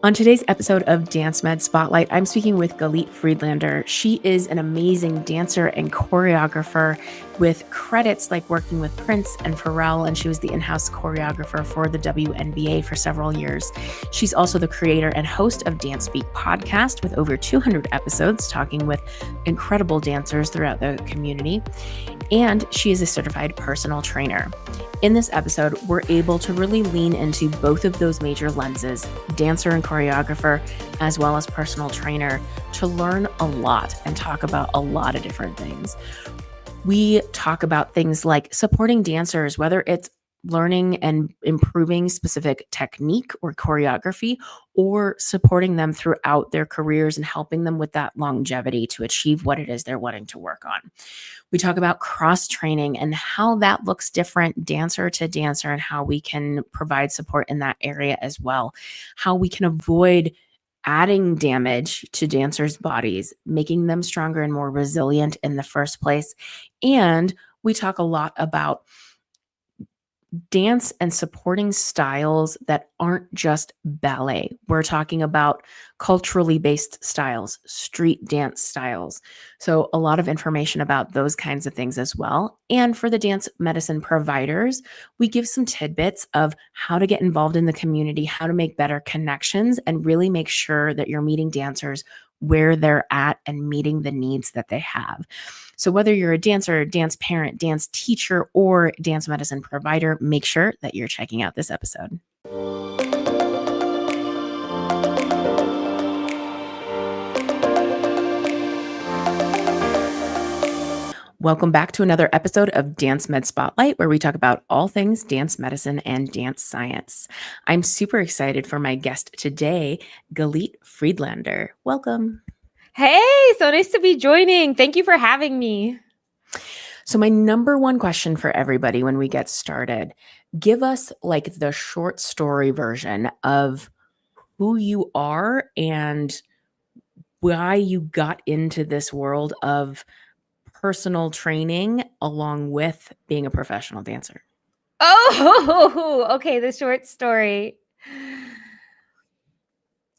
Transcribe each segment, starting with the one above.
On today's episode of Dance Med Spotlight, I'm speaking with Galit Friedlander. She is an amazing dancer and choreographer with credits like working with Prince and Pharrell, and she was the in-house choreographer for the WNBA for several years. She's also the creator and host of DanceSpeak podcast with over 200 episodes talking with incredible dancers throughout the community. And she is a certified personal trainer. In this episode, we're able to really lean into both of those major lenses, dancer and choreographer, as well as personal trainer, to learn a lot and talk about a lot of different things. We talk about things like supporting dancers, whether it's learning and improving specific technique or choreography, or supporting them throughout their careers and helping them with that longevity to achieve what it is they're wanting to work on. We talk about cross training and how that looks different dancer to dancer and how we can provide support in that area as well. How we can avoid adding damage to dancers' bodies, making them stronger and more resilient in the first place. And we talk a lot about dance and supporting styles that aren't just ballet. We're talking about culturally based styles, street dance styles. So, a lot of information about those kinds of things as well. And for the dance medicine providers, we give some tidbits of how to get involved in the community, how to make better connections, and really make sure that you're meeting dancers where they're at and meeting the needs that they have. So whether you're a dancer, dance parent, dance teacher, or dance medicine provider, make sure that you're checking out this episode. Welcome back to another episode of Dance Med Spotlight, where we talk about all things dance medicine and dance science. I'm super excited for my guest today, Galit Friedlander. Welcome. Hey, so nice to be joining. Thank you for having me. So my number one question for everybody when we get started, give us like the short story version of who you are and why you got into this world of personal training along with being a professional dancer. Oh, okay. The short story.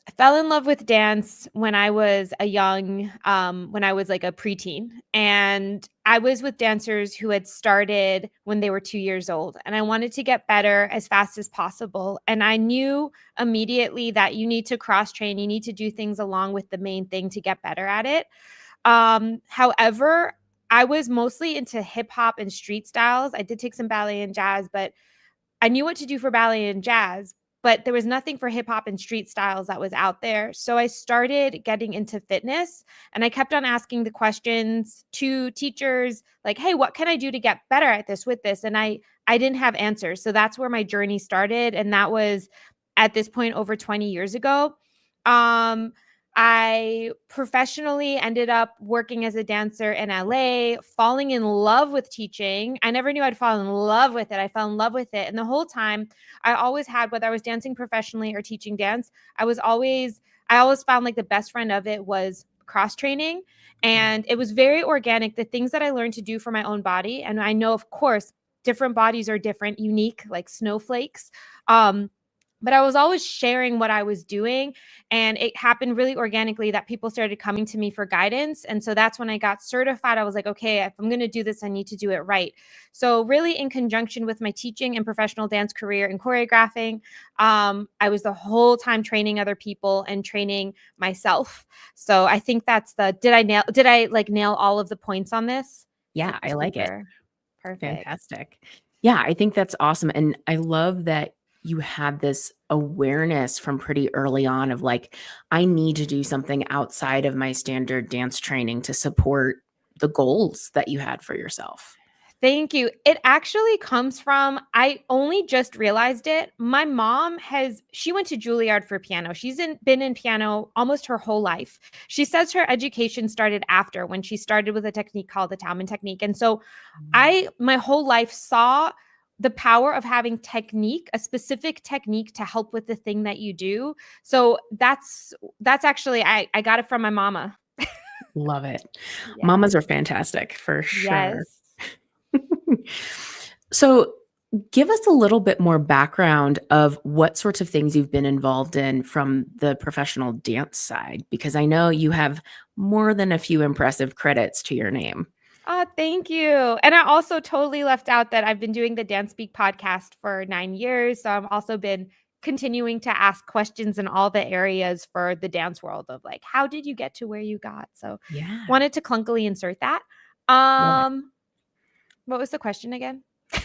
I fell in love with dance when I was when I was like a preteen. And I was with dancers who had started when they were 2 years old. And I wanted to get better as fast as possible. And I knew immediately that you need to cross train, you need to do things along with the main thing to get better at it. However, I was mostly into hip hop and street styles. I did take some ballet and jazz, but I knew what to do for ballet and jazz, but there was nothing for hip hop and street styles that was out there. So I started getting into fitness and I kept on asking the questions to teachers like, "Hey, what can I do to get better at this with this?" And I didn't have answers. So that's where my journey started, and that was at this point over 20 years ago. Um I professionally ended up working as a dancer in LA, falling in love with teaching. I never knew I'd fall in love with it. I fell in love with it. And the whole time, I always had, whether I was dancing professionally or teaching dance, I always found like the best friend of it was cross training. And it was very organic. The things that I learned to do for my own body. And I know, of course, different bodies are different, unique, like snowflakes. But I was always sharing what I was doing, and it happened really organically that people started coming to me for guidance. And so that's when I got certified. I was like, okay, if I'm going to do this, I need to do it right. So really in conjunction with my teaching and professional dance career and choreographing, I was the whole time training other people and training myself. So I think that's did I nail all of the points on this? Yeah, I like it. Perfect. Fantastic. Yeah, I think that's awesome. And I love that you had this awareness from pretty early on of like, I need to do something outside of my standard dance training to support the goals that you had for yourself. Thank you. It actually comes from, I only just realized it. My mom she went to Juilliard for piano. Been in piano almost her whole life. She says her education started after, when she started with a technique called the Talman technique. And so my whole life saw the power of having technique, a specific technique to help with the thing that you do. So that's actually, I got it from my mama. Love it. Yeah. Mamas are fantastic for sure. Yes. So Give us a little bit more background of what sorts of things you've been involved in from the professional dance side, because I know you have more than a few impressive credits to your name. Oh, thank you. And I also totally left out that I've been doing the DanceSpeak podcast for 9 years, so I've also been continuing to ask questions in all the areas for the dance world of, like, how did you get to where you got? So, Yeah. wanted to clunkily insert that. Love it. What was the question again?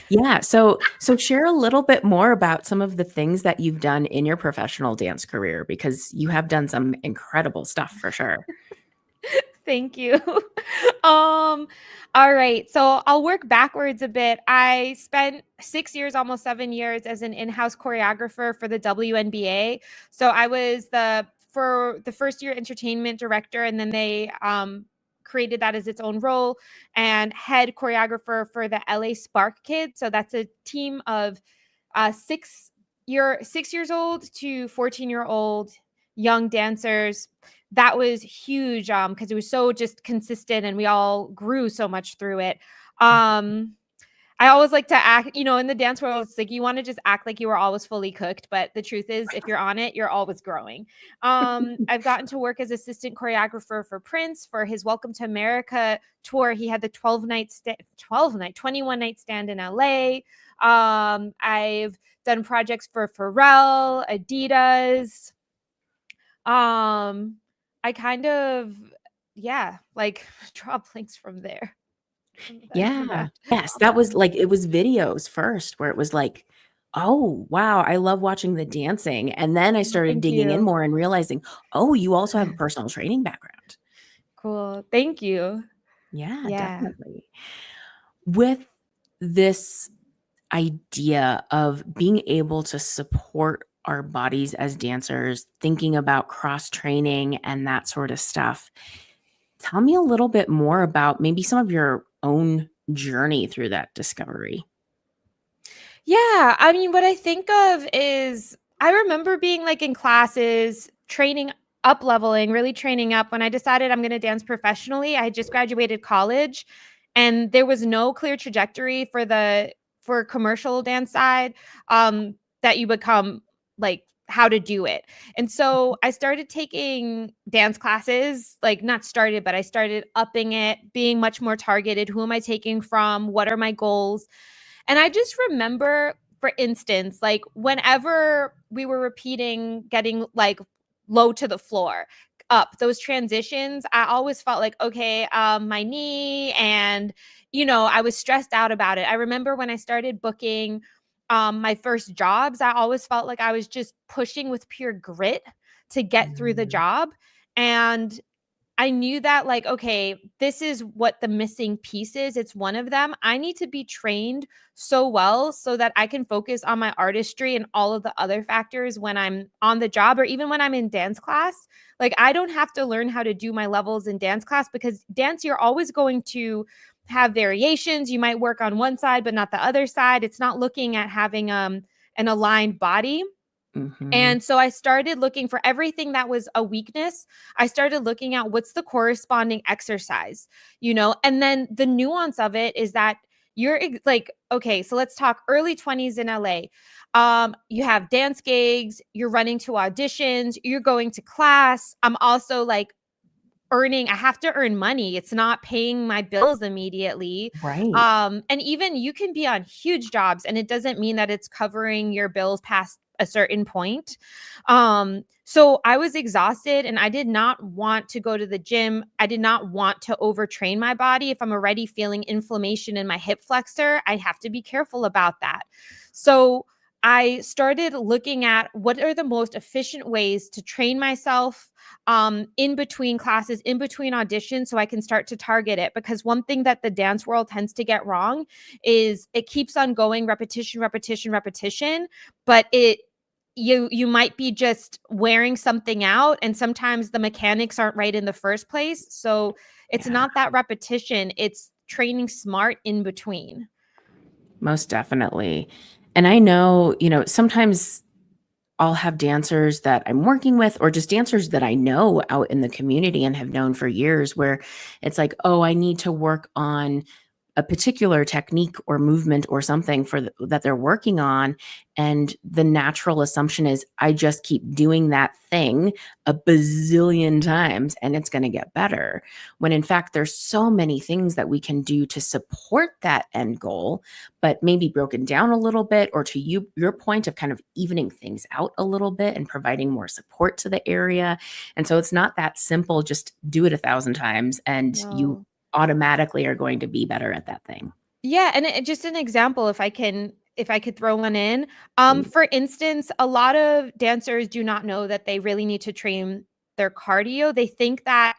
Yeah. So share a little bit more about some of the things that you've done in your professional dance career, because you have done some incredible stuff for sure. Thank you. Um, all right. So I'll work backwards a bit. I spent 6 years, almost 7 years as an in-house choreographer for the WNBA. So I was for the first year entertainment director, and then they created that as its own role, and head choreographer for the LA Spark Kids. So that's a team of 6 years old to 14-year-old young dancers. That was huge because it was so just consistent and we all grew so much through it. Um I always like to act, in the dance world, it's like you want to just act like you were always fully cooked, but the truth is if you're on it, you're always growing. I've gotten to work as assistant choreographer for Prince for his Welcome to America tour. He had the 21 night stand in LA. I've done projects for Pharrell, Adidas. Um, I kind of, yeah, like draw blanks from there. Aside from Yeah. that. Yes, that was like it was videos first where it was like, "Oh, wow, I love watching the dancing." And then I started Thank digging in you. more and realizing, "Oh, you also have a personal training background." Cool. Thank you. Yeah, Yeah. definitely. With this idea of being able to support our bodies as dancers, thinking about cross training and that sort of stuff, tell me a little bit more about maybe some of your own journey through that discovery. Yeah, I mean, what I think of is I remember being like in classes, training up leveling, really training up when I decided I'm going to dance professionally. I had just graduated college and there was no clear trajectory for commercial dance side that you become like how to do it. And so I started taking dance classes, like not started, but I started upping it, being much more targeted. Who am I taking from? What are my goals? And I just remember, for instance, like whenever we were repeating getting like low to the floor, up those transitions, I always felt like, okay, my knee, and I was stressed out about it. I remember when I started booking my first jobs, I always felt like I was just pushing with pure grit to get through the Mm, job. And I knew that, like, okay, this is what the missing piece is. It's one of them. I need to be trained so well so that I can focus on my artistry and all of the other factors when I'm on the job or even when I'm in dance class. Like, I don't have to learn how to do my levels in dance class because dance, you're always going to have variations. You might work on one side, but not the other side. It's not looking at having an aligned body. mhm. And so I started looking for everything that was a weakness. I started looking at what's the corresponding exercise, and then the nuance of it is that you're like, okay, so let's talk early 20s in LA. You have dance gigs, you're running to auditions, you're going to class. I'm also like I have to earn money. It's not paying my bills immediately. Right. And even you can be on huge jobs and it doesn't mean that it's covering your bills past a certain point. So I was exhausted and I did not want to go to the gym. I did not want to overtrain my body. If I'm already feeling inflammation in my hip flexor, I have to be careful about that. So I started looking at what are the most efficient ways to train myself in between classes, in between auditions, so I can start to target it. Because one thing that the dance world tends to get wrong is it keeps on going repetition, repetition, repetition, but you might be just wearing something out and sometimes the mechanics aren't right in the first place. So it's Yeah, not that repetition, it's training smart in between. most definitely. And I know, sometimes I'll have dancers that I'm working with or just dancers that I know out in the community and have known for years where it's like, "Oh, I need to work on a particular technique or movement or something that they're working on, and the natural assumption is I just keep doing that thing a bazillion times and it's going to get better, when in fact there's so many things that we can do to support that end goal, but maybe broken down a little bit, or to your point of kind of evening things out a little bit and providing more support to the area. And so it's not that simple, just do it 1,000 times and you No. automatically are going to be better at that thing. Yeah, and just an example, if I could throw one in. Please. For instance, a lot of dancers do not know that they really need to train their cardio. They think that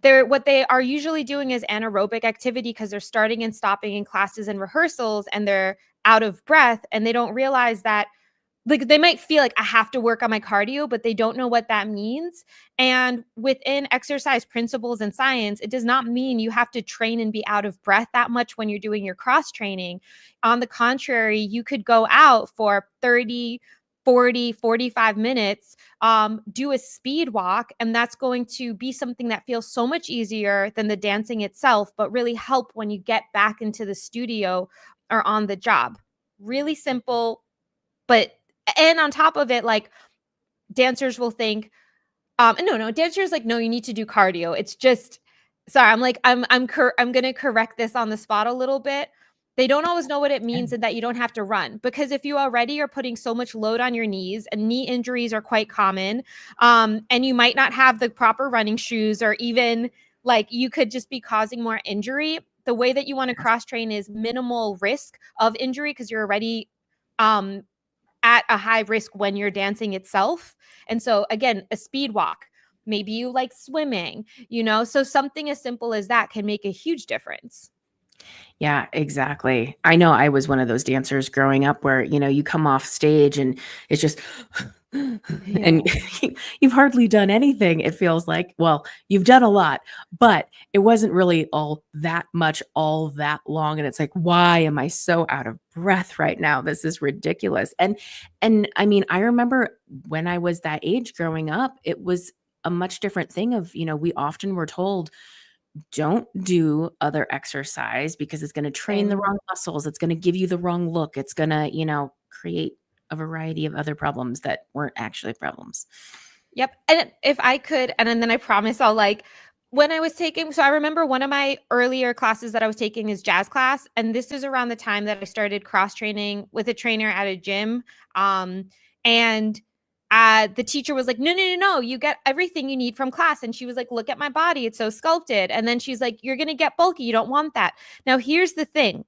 what they are usually doing is anaerobic activity because they're starting and stopping in classes and rehearsals and they're out of breath, and they don't realize that, like, they might feel like I have to work on my cardio, but they don't know what that means. And within exercise principles and science, it does not mean you have to train and be out of breath that much when you're doing your cross training. On the contrary, you could go out for 30, 40, 45 minutes, do a speed walk, and that's going to be something that feels so much easier than the dancing itself, but really help when you get back into the studio or on the job. Really simple, but and on top of it, like, dancers will think, no, dancers, like, no, you need to do cardio. It's just, sorry, I'm gonna correct this on the spot a little bit. They don't always know what it means and that you don't have to run, because if you already are putting so much load on your knees, and knee injuries are quite common, and you might not have the proper running shoes, or even, like, you could just be causing more injury. The way that you want to cross train is minimal risk of injury because you're already um at a high risk when you're dancing itself. And so, again, a speed walk, maybe you like swimming, so something as simple as that can make a huge difference. Yeah, exactly. I know I was one of those dancers growing up where, you come off stage and it's just and Yeah. you've hardly done anything. It feels like, well, you've done a lot, but it wasn't really all that much all that long, and it's like, why am I so out of breath right now? This is ridiculous. And I mean, I remember when I was that age growing up, it was a much different thing of, we often were told don't do other exercise because it's going to train the Same. wrong muscles. It's going to give you the wrong look. It's going to, create a variety of other problems that weren't actually problems. Yep. And if I could, and then I promise I'll, like, when I was taking, so I remember one of my earlier classes that I was taking is jazz class. And this is around the time that I started cross training with a trainer at a gym. And the teacher was like, no, no, no, no, you get everything you need from class. And she was like, look at my body. It's so sculpted. And then she's like, you're going to get bulky. You don't want that. Now, here's the thing.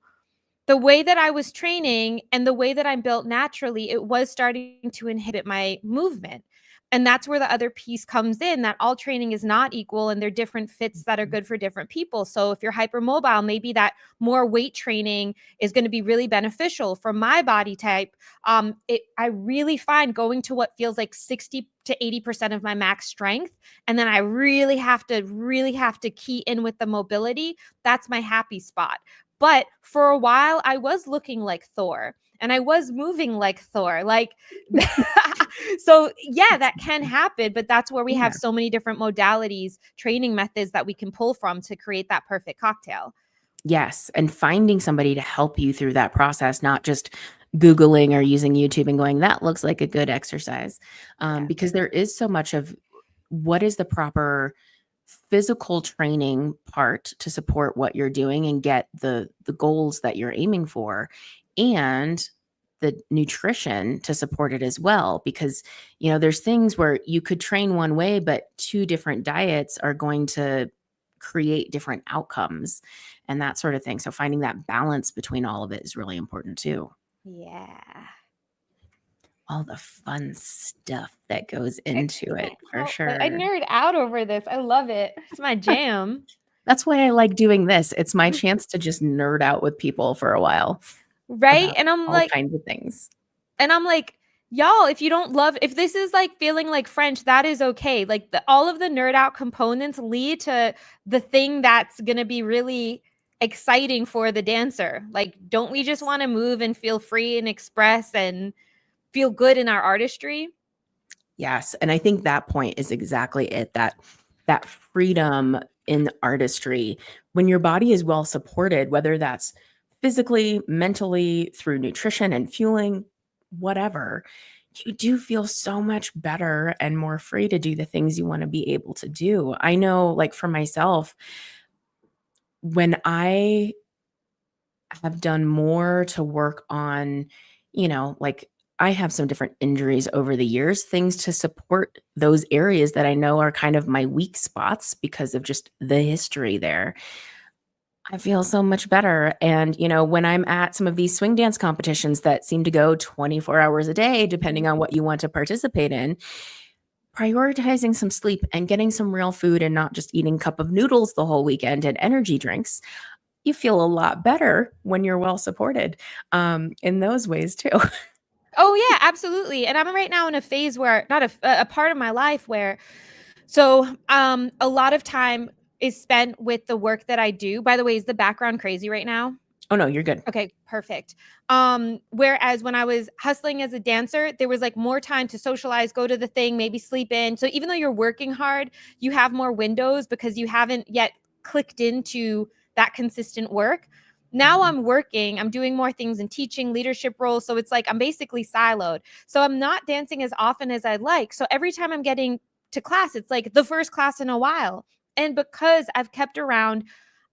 The way that I was training and the way that I'm built naturally, it was starting to inhibit my movement. And that's where the other piece comes in, that all training is not equal and there are different fits that are good for different people. So if you're hypermobile, maybe that more weight training is going to be really beneficial for my body type. I really find going to what feels like 60 to 80% of my max strength. And then I really have to key in with the mobility. That's my happy spot. But for a while, I was looking like Thor and I was moving like Thor. Like, so yeah, that can happen. But that's where we have Yeah. so many different modalities, training methods that we can pull from to create that perfect cocktail. Yes. And finding somebody to help you through that process, not just Googling or using YouTube and going, that looks like a good exercise. Yeah. Because there is so much of what is the proper physical training part to support what you're doing and get the goals that you're aiming for, and the nutrition to support it as well, because there's things where you could train one way but two different diets are going to create different outcomes and that sort of thing. So finding that balance between all of it is really important too. Yeah. All the fun stuff that goes I into it, can't for help but I sure. nerd out over this. I love it. It's my jam. That's why I like doing this. It's my chance to just nerd out with people for a while Right? about all kinds of things. And I'm like, y'all, if you don't love, if this is like feeling like French, that is okay. Like, all of the nerd out components lead to the thing that's going to be really exciting for the dancer. Like, don't we just want to move and feel free and express and feel good in our artistry? Yes, and I think that point is exactly it, that freedom in artistry. When your body is well supported, whether that's physically, mentally, through nutrition and fueling, whatever, you do feel so much better and more free to do the things you want to be able to do. I know, like for myself, when I have done more to work on, like I have some different injuries over the years, things to support those areas that I know are kind of my weak spots because of just the history there. I feel so much better. And, when I'm at some of these swing dance competitions that seem to go 24 hours a day, depending on what you want to participate in, prioritizing some sleep and getting some real food and not just eating cup of noodles the whole weekend and energy drinks, you feel a lot better when you're well supported in those ways too. Oh yeah, absolutely. And I'm right now in a phase where not a part of my life where a lot of time is spent with the work that I do. By the way, is the background crazy right now? Oh no, you're good. Okay, perfect. Whereas when I was hustling as a dancer, there was like more time to socialize, go to the thing, maybe sleep in. So even though you're working hard, you have more windows because you haven't yet clicked into that consistent work. Now I'm working, I'm doing more things in teaching, leadership roles. So it's like I'm basically siloed. So I'm not dancing as often as I'd like. So every time I'm getting to class, it's like the first class in a while. And because I've kept around,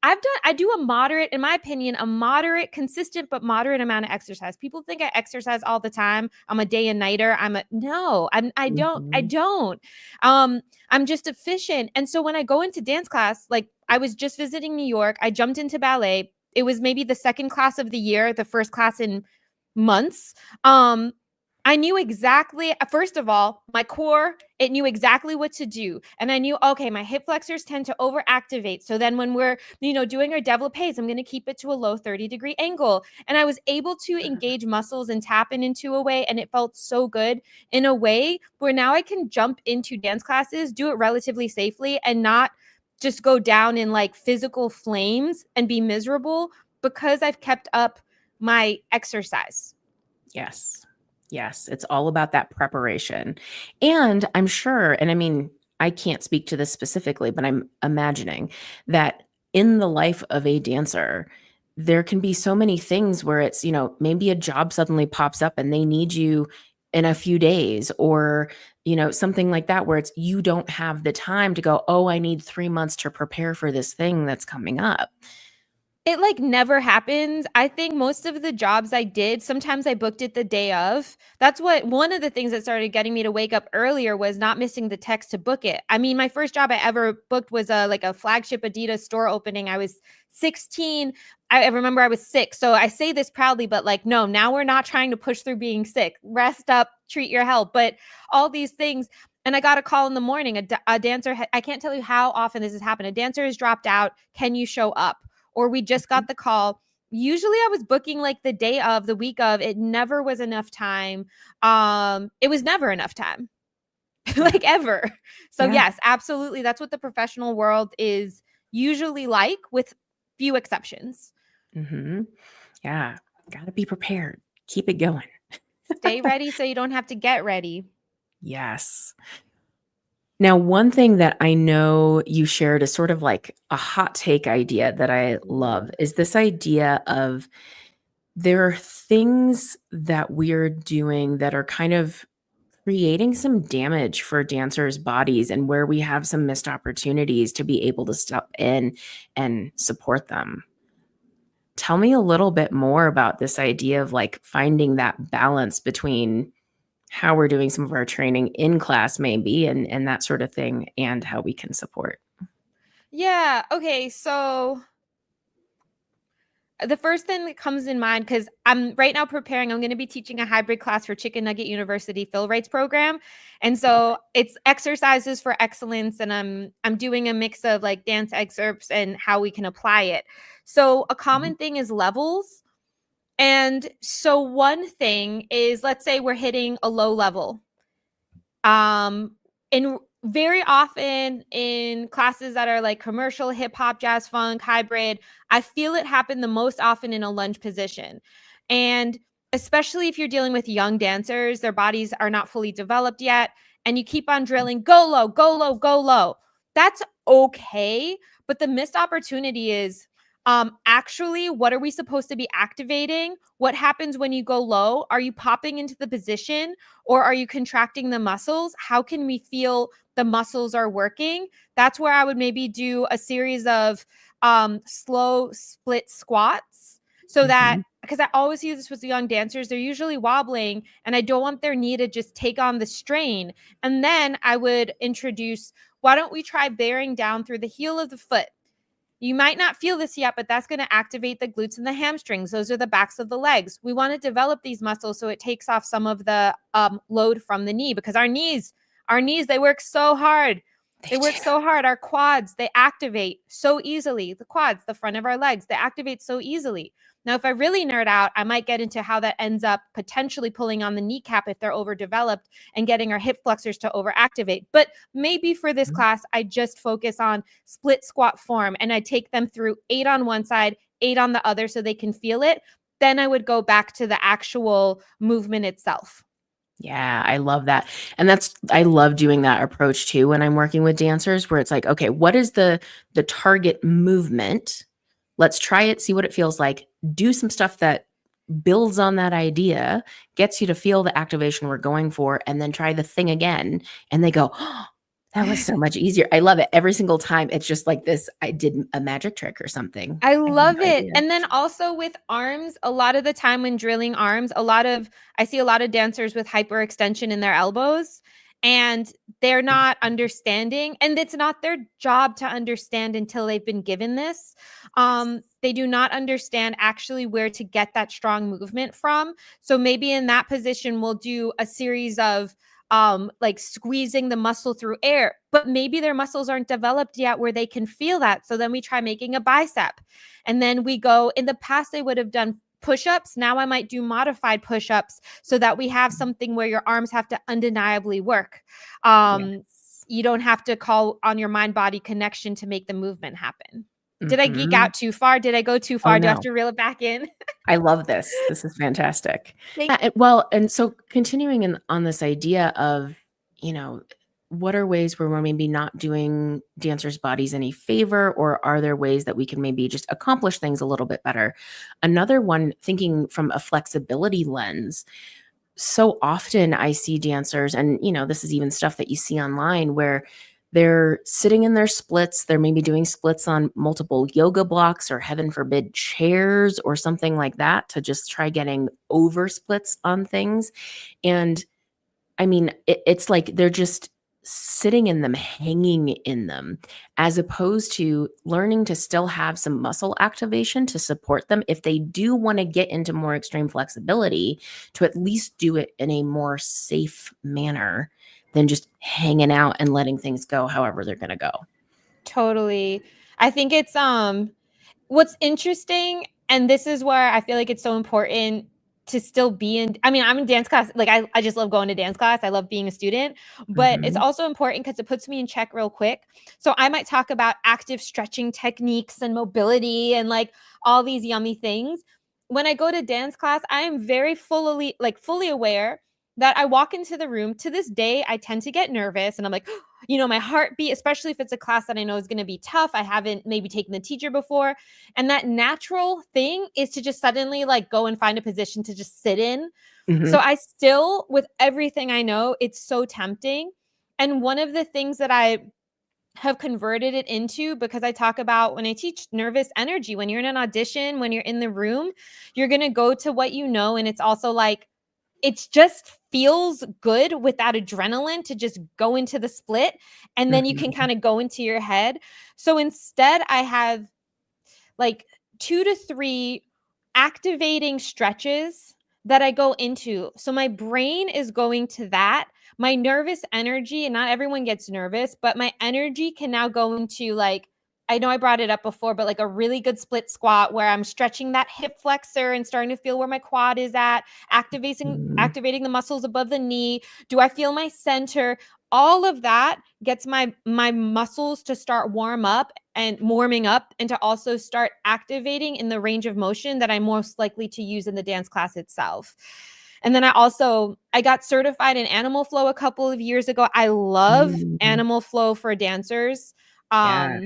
I do a moderate, in my opinion, a moderate, consistent, but moderate amount of exercise. People think I exercise all the time. I'm a day and nighter. I Mhm. don't. I'm just efficient. And so when I go into dance class, like I was just visiting New York, I jumped into ballet. It was maybe the second class of the year, the first class in months. Um, I knew exactly, first of all, my core, it knew exactly what to do. And I knew, okay, my hip flexors tend to overactivate. So then when we're, doing our développés, I'm going to keep it to a low 30-degree angle. And I was able to engage muscles and tap in into a way. And it felt so good in a way where now I can jump into dance classes, do it relatively safely, and not just go down in like physical flames and be miserable because I've kept up my exercise. Yes. Yes. It's all about that preparation. And I'm sure, and I mean, I can't speak to this specifically, but I'm imagining that in the life of a dancer, there can be so many things where it's, maybe a job suddenly pops up and they need you in a few days or, something like that where it's you don't have the time to go, oh, I need 3 months to prepare for this thing that's coming up. It, like, never happens. I think most of the jobs I did, sometimes I booked it the day of. That's what one of the things that started getting me to wake up earlier was not missing the text to book it. I mean, my first job I ever booked was a flagship Adidas store opening. I was 16. I remember I was sick. So I say this proudly, but like, no, now we're not trying to push through being sick. Rest up, treat your health. But all these things. And I got a call in the morning. A dancer, I can't tell you how often this has happened. A dancer has dropped out. Can you show up? Or we just got the call. Usually I was booking like the day of, the week of. It never was enough time. It was never enough time. Yeah. Like ever. So Yeah. yes, absolutely. That's what the professional world is usually like, with few exceptions. Hmm. Yeah. Got to be prepared. Keep it going. Stay ready so you don't have to get ready. Yes. Now, one thing that I know you shared is sort of like a hot take idea that I love is this idea of there are things that we're doing that are kind of creating some damage for dancers' bodies and where we have some missed opportunities to be able to step in and support them. Tell me a little bit more about this idea of like finding that balance between how we're doing some of our training in class maybe and that sort of thing and how we can support. Yeah. Okay. So the first thing that comes in mind, because I'm right now preparing, I'm going to be teaching a hybrid class for Chicken Nugget University Fill Rates program. And so it's exercises for excellence. And I'm doing a mix of like dance excerpts and how we can apply it. So a Mhm. common thing is levels. And so one thing is, let's say we're hitting a low level. And very often in classes that are like commercial, hip hop, jazz, funk, hybrid, I feel it happen the most often in a lunge position. And especially if you're dealing with young dancers, their bodies are not fully developed yet. And you keep on drilling, go low, go low, go low. that's okay. But the missed opportunity is actually, what are we supposed to be activating? What happens when you go low? Are you popping into the position or are you contracting the muscles? How can we feel the muscles are working? That's where I would maybe do a series of slow split squats so that, Mm-hmm. because I always use this with young dancers, they're usually wobbling and I don't want their knee to just take on the strain. And then I would introduce, why don't we try bearing down through the heel of the foot? You might not feel this yet, but that's going to activate the glutes and the hamstrings. Those are the backs of the legs. We want to develop these muscles so it takes off some of the load from the knee, because our knees, they work so hard. They They do. work so hard. Our quads, they activate so easily. The quads, the front of our legs, they activate so easily. Now, if I really nerd out, I might get into how that ends up potentially pulling on the kneecap if they're overdeveloped and getting our hip flexors to overactivate. But maybe for this class, I just focus on split squat form and I take them through 8 on one side, 8 on the other so they can feel it. Then I would go back to the actual movement itself. Yeah, I love that. And I love doing that approach too when I'm working with dancers where it's like, okay, what is the target movement? Let's try it, see what it feels like. Do some stuff that builds on that idea, gets you to feel the activation we're going for, and then try the thing again. And they go, oh, that was so much easier. I love it. Every single time. It's just like this, I did a magic trick or something. I I have love no it. idea. And then also with arms, a lot of the time when drilling arms, I see a lot of dancers with hyperextension in their elbows and they're not understanding, and it's not their job to understand until they've been given this. They do not understand actually where to get that strong movement from. So maybe in that position we'll do a series of like squeezing the muscle through air, but maybe their muscles aren't developed yet where they can feel that. So then we try making a bicep. And then we go, in the past, they would have done push-ups. Now I might do modified push-ups so that we have something where your arms have to undeniably work. Yes. You don't have to call on your mind-body connection to make the movement happen. Did I geek Mhm. out too far? Did I go too Oh, far? Do I have no. to reel it back in? I love this. This is fantastic. Thank Well, and so continuing on this idea of, you know, what are ways where we're maybe not doing dancers' bodies any favor, or are there ways that we can maybe just accomplish things a little bit better? Another one, thinking from a flexibility lens, so often I see dancers, and this is even stuff that you see online where they're sitting in their splits, they're maybe doing splits on multiple yoga blocks or heaven forbid chairs or something like that to just try getting over splits on things. And I mean, it's like they're just sitting in them, hanging in them, as opposed to learning to still have some muscle activation to support them if they do want to get into more extreme flexibility, to at least do it in a more safe manner than just hanging out and letting things go however they're going to go. Totally. I think it's what's interesting, and this is where I feel like it's so important to still be in, I mean, I'm in dance class. Like I just love going to dance class. I love being a student, but it's Mhm. also important because it puts me in check real quick. So I might talk about active stretching techniques and mobility and like all these yummy things. When I go to dance class, I am very fully aware that I walk into the room. To this day, I tend to get nervous and I'm like, my heartbeat, especially if it's a class that I know is going to be tough. I haven't maybe taken the teacher before. And that natural thing is to just suddenly like go and find a position to just sit in. So Mhm. I still, with everything I know, it's so tempting. And one of the things that I have converted it into, because I talk about when I teach nervous energy, when you're in an audition, when you're in the room, you're going to go to what you know. And it's also like, it just feels good with that adrenaline to just go into the split. And then you can Mhm. kind of go into your head. So instead, I have like 2 to 3 activating stretches that I go into. So my brain is going to that. My nervous energy, and not everyone gets nervous, but my energy can now go into like, I know I brought it up before, but like a really good split squat where I'm stretching that hip flexor and starting to feel where my quad is at, activating Mhm. activating the muscles above the knee. Do I feel my center? All of that gets my muscles to start warming up and to also start activating in the range of motion that I'm most likely to use in the dance class itself. And then I got certified in animal flow a couple of years ago. I love Mm, animal flow for dancers. yeah.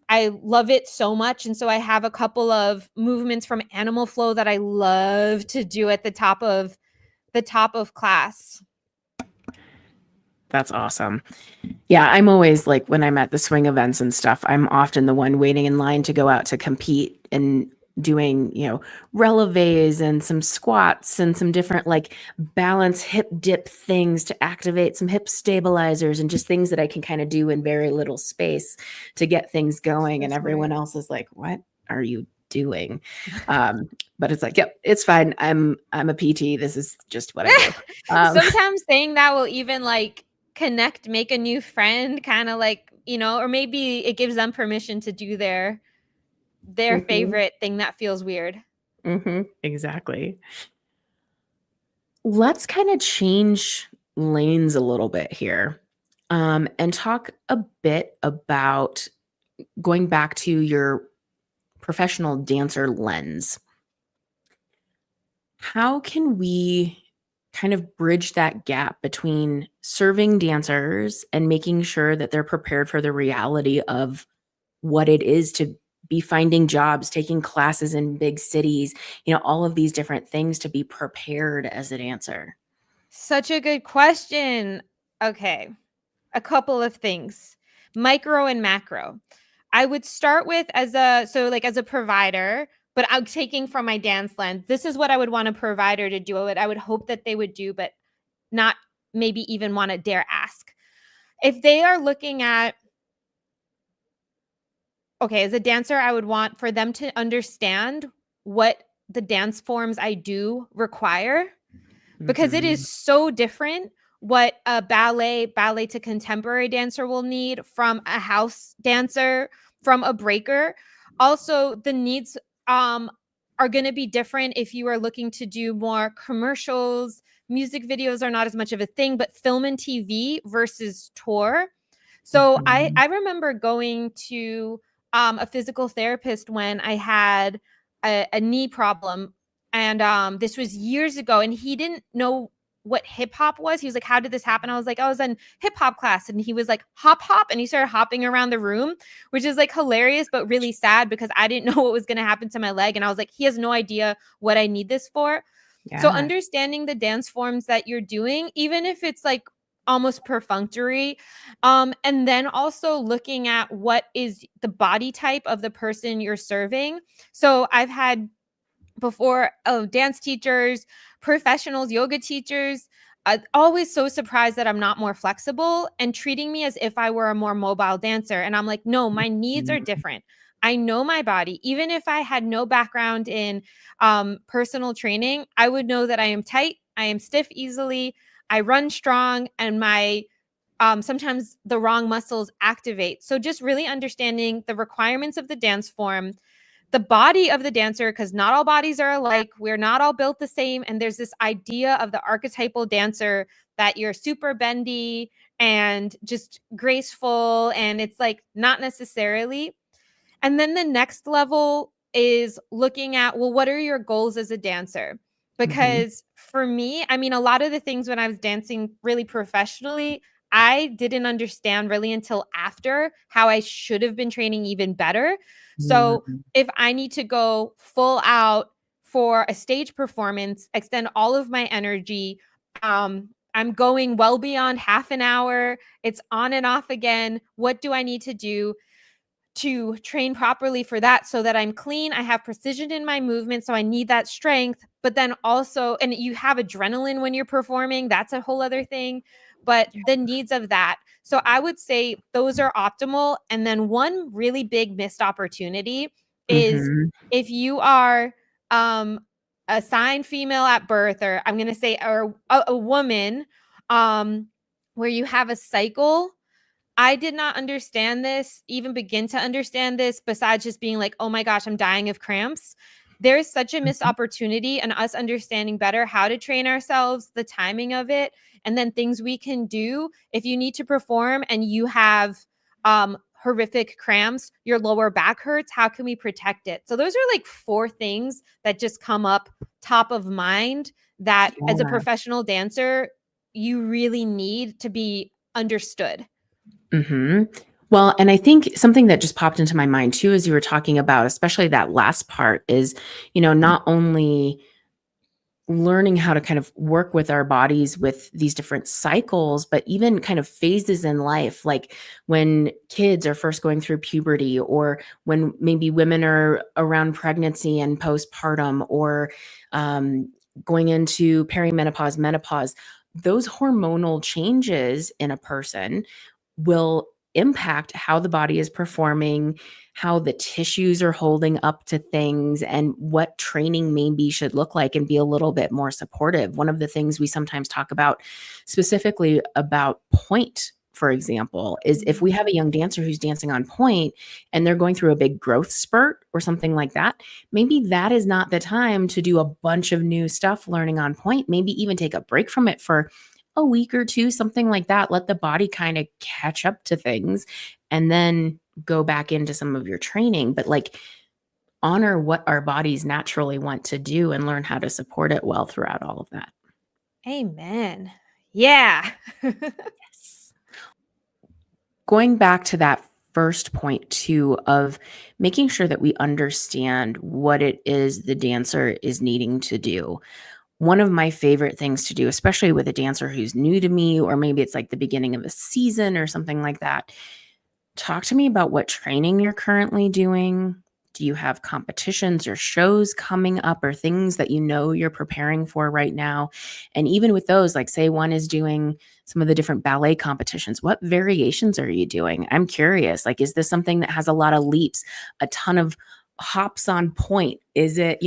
I love it so much. And so I have a couple of movements from animal flow that I love to do at the top of class. That's awesome. Yeah, I'm always like when I'm at the swing events and stuff, I'm often the one waiting in line to go out to compete and doing, releves and some squats and some different like balance hip dip things to activate some hip stabilizers and just things that I can kind of do in very little space to get things going. So And smart. everyone else is like, "What are you doing?" But it's like, "Yep, it's fine. I'm a PT. This is just what I do." Um, Sometimes saying that will even like connect, make a new friend, kind of like, or maybe it gives them permission to do their mhm, favorite thing that feels weird. exactly. Let's kind of change lanes a little bit here, and talk a bit about going back to your professional dancer lens. How can we kind of bridge that gap between serving dancers and making sure that they're prepared for the reality of what it is to be finding jobs, taking classes in big cities, all of these different things to be prepared as a dancer? Such a good question. Okay. A couple of things. Micro and macro. I would start with as a provider, but I'm taking from my dance lens. This is what I would want a provider to do. I would hope that they would do, but not maybe even want to dare ask. If they are looking at, okay, as a dancer, I would want for them to understand what the dance forms I do require, because it is Mhm. so different what a ballet to contemporary dancer will need from a house dancer, from a breaker. Also, the needs um are going to be different if you are looking to do more commercials. Music videos are not as much of a thing, but film and TV versus tour. So I Mhm. I remember going to a physical therapist when I had a knee problem, and this was years ago, and he didn't know what hip hop was. He was like, "How did this happen?" I was like, "I was in hip hop class," and he was like, "Hop hop," and he started hopping around the room, which is like hilarious but really sad because I didn't know what was going to happen to my leg, and I was like, "He has no idea what I need this for." So Yeah. understanding the dance forms that you're doing, even if it's like almost perfunctory, and then also looking at what is the body type of the person you're serving. So I've had before, dance teachers, professionals, yoga teachers, always so surprised that I'm not more flexible and treating me as if I were a more mobile dancer. And I'm like, no, my needs are Mhm. different. I know my body. Even if I had no background in personal training, I would know that I am tight, I am stiff easily, I run strong, and my sometimes the wrong muscles activate. So just really understanding the requirements of the dance form, the body of the dancer, because not all bodies are alike. We're not all built the same. And there's this idea of the archetypal dancer that you're super bendy and just graceful. And it's like not necessarily. And then the next level is looking at, well, what are your goals as a dancer? Mhm. Because for me, I mean, a lot of the things when I was dancing really professionally, I didn't understand really until after how I should have been training even better. So Mhm. if I need to go full out for a stage performance, extend all of my energy, I'm going well beyond half an hour, it's on and off again. What do I need to do to train properly for that so that I'm clean? I have precision in my movement, so I need that strength. But then also, and you have adrenaline when you're performing, that's a whole other thing. But the needs of that. So I would say those are optimal. And then one really big missed opportunity is Mhm. if you are um, assigned female at birth, or I'm going to say, or a woman, um, where you have a cycle. I did not understand this, even begin to understand this, besides just being like, oh my gosh, I'm dying of cramps. There's such a missed Mhm. opportunity and us understanding better how to train ourselves, the timing of it, and then things we can do. If you need to perform and you have horrific cramps, your lower back hurts, how can we protect it? So those are like four things that just come up top of mind that as a Yeah. professional dancer, you really need to be understood. Hmm. Well, and I think something that just popped into my mind too, as you were talking about, especially that last part, is, not only learning how to kind of work with our bodies with these different cycles, but even kind of phases in life, like when kids are first going through puberty, or when maybe women are around pregnancy and postpartum, or um, going into perimenopause, menopause. Those hormonal changes in a person will impact how the body is performing, how the tissues are holding up to things, and what training maybe should look like, and be a little bit more supportive. One of the things we sometimes talk about, specifically about point, for example, is if we Mhm. have a young dancer who's dancing on point and they're going through a big growth spurt or something like that, maybe that is not the time to do a bunch of new stuff learning on point. Maybe even take a break from it for a week or two, something like that. Let the body kind of catch up to things, and then go back into some of your training. But like, honor what our bodies naturally want to do and learn how to support it well throughout all of that. Amen. Yeah. Yes. Going back to that first point too, of making sure that we understand what it is the dancer is needing to do. One of my favorite things to do, especially with a dancer who's new to me, or maybe it's like the beginning of a season or something like that, talk to me about what training you're currently doing. Do you have competitions or shows coming up, or things that you're preparing for right now? And even with those, like, say one is doing some of the different ballet competitions, what variations are you doing? I'm curious. Like, is this something that has a lot of leaps, a ton of hops on point? Is it,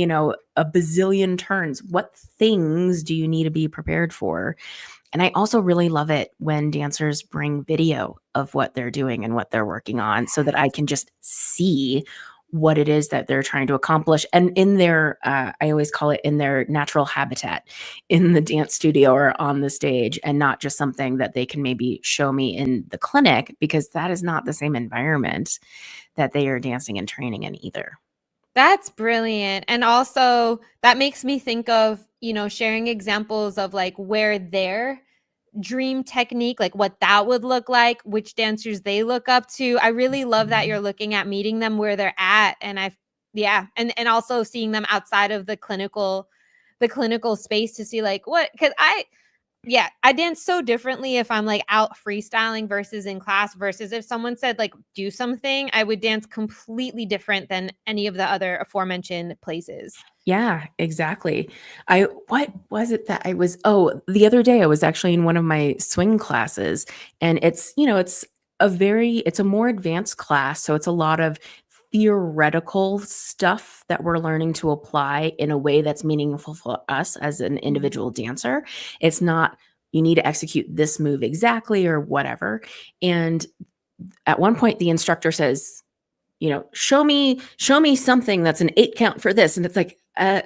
a bazillion turns? What things do you need to be prepared for? And I also really love it when dancers bring video of what they're doing and what they're working on, so that I can just see what it is that they're trying to accomplish. And in their, I always call it, in their natural habitat, in the dance studio or on the stage, and not just something that they can maybe show me in the clinic, because that is not the same environment that they are dancing and training in either. That's brilliant. And also, that makes me think of, sharing examples of like where their dream technique, like what that would look like, which dancers they look up to. I really love that you're looking at meeting them where they're at. And yeah, and also seeing them outside of the clinical space to see like what, because yeah, I dance so differently if I'm like out freestyling versus in class, versus if someone said like do something, I would dance completely different than any of the other aforementioned places. Yeah, exactly. What was it that I was the other day I was actually in one of my swing classes, and it's a more advanced class, so it's a lot of theoretical stuff that we're learning to apply in a way that's meaningful for us as an Mhm. individual dancer. It's not, you need to execute this move exactly or whatever. And at one point the instructor says, show me something that's an 8 count for this. And it's like, I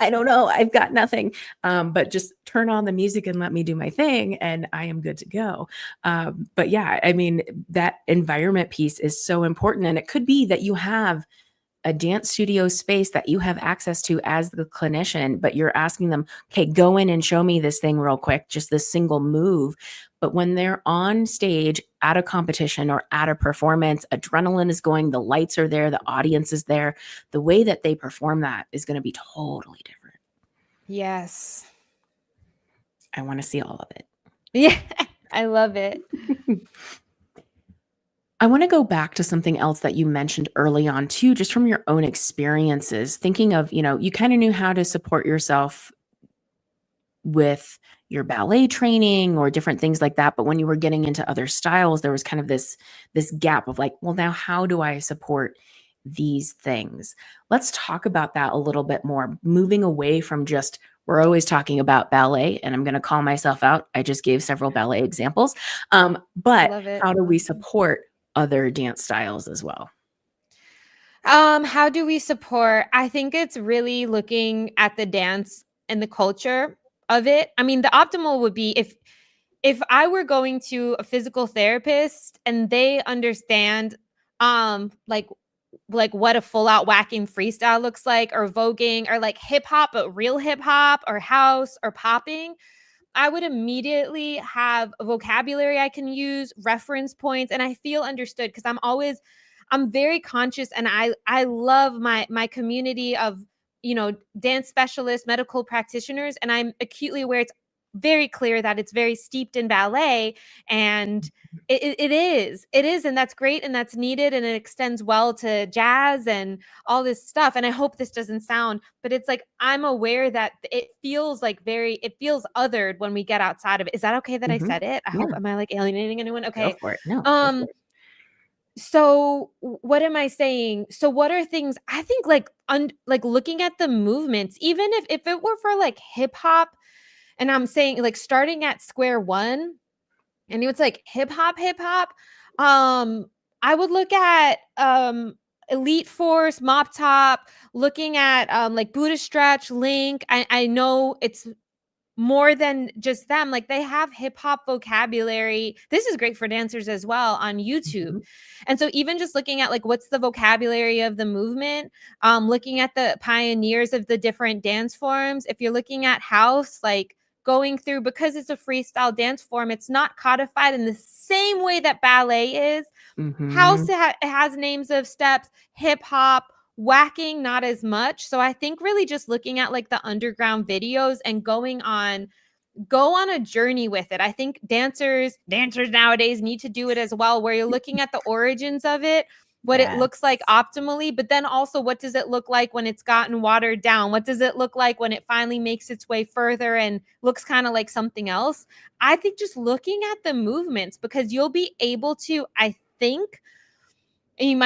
don't know. I've got nothing. But just turn on the music and let me do my thing, and I am good to go. But yeah, I mean, that environment piece is so important. And it could be that you have a dance studio space that you have access to as the clinician, but you're asking them, okay, go in and show me this thing real quick, just this single move. But when they're on stage at a competition or at a performance, adrenaline is going, the lights are there, the audience is there. The way that they perform that is going to be totally different. Yes. I want to see all of it. Yeah, I love it. I want to go back to something else that you mentioned early on too, just from your own experiences, thinking of, you kind of knew how to support yourself with your ballet training or different things like that, but when you were getting into other styles, there was kind of this gap of like, well, now how do I support these things? Let's talk about that a little bit more, moving away from just, we're always talking about ballet, and I'm going to call myself out, I just gave several ballet examples. I But love it. how do we support other dance styles as well? How do we support? I think it's really looking at the dance and the culture of it. I mean, the optimal would be if I were going to a physical therapist and they understand like like what a full out whacking freestyle looks like, or voguing, or like hip hop, but real hip hop, or house, or popping, I would immediately have a vocabulary I can use, reference points, and I feel understood because I'm very conscious, and I love my community of, dance specialists, medical practitioners, and I'm acutely aware it's very clear that it's very steeped in ballet, and it is, and that's great, and that's needed, and it extends well to jazz and all this stuff. And I hope this doesn't sound, but it's like I'm aware that it feels othered when we get outside of it. Is that okay that I Mhm. said it? I hope, Yeah, am I like alienating anyone? go Okay. for it. No, go for Um, it. so what am I saying? So what are things I think, like like looking at the movements, even if it were for like hip hop, and I'm saying like starting at square one, and it's like hip hop, um I would look at Elite Force, Mop Top, looking at like Buddha Stretch, Link. I know it's more than just them. Like they have hip hop vocabulary. This is great for dancers as well on YouTube. Mhm, And so even just looking at like what's the vocabulary of the movement, looking at the pioneers of the different dance forms. If you're looking at house, like going through, because it's a freestyle dance form, it's not codified in the same way that ballet is. House, mhm, it has names of steps, hip hop, whacking, not as much. So I think really just looking at like the underground videos and go on a journey with it. I think dancers nowadays need to do it as well, where you're looking at the origins of it, what it yeah, looks like optimally, but then also what does it look like when it's gotten watered down? What does it look like when it finally makes its way further and looks kind of like something else? I think just looking at the movements, because you'll be able to, I think, and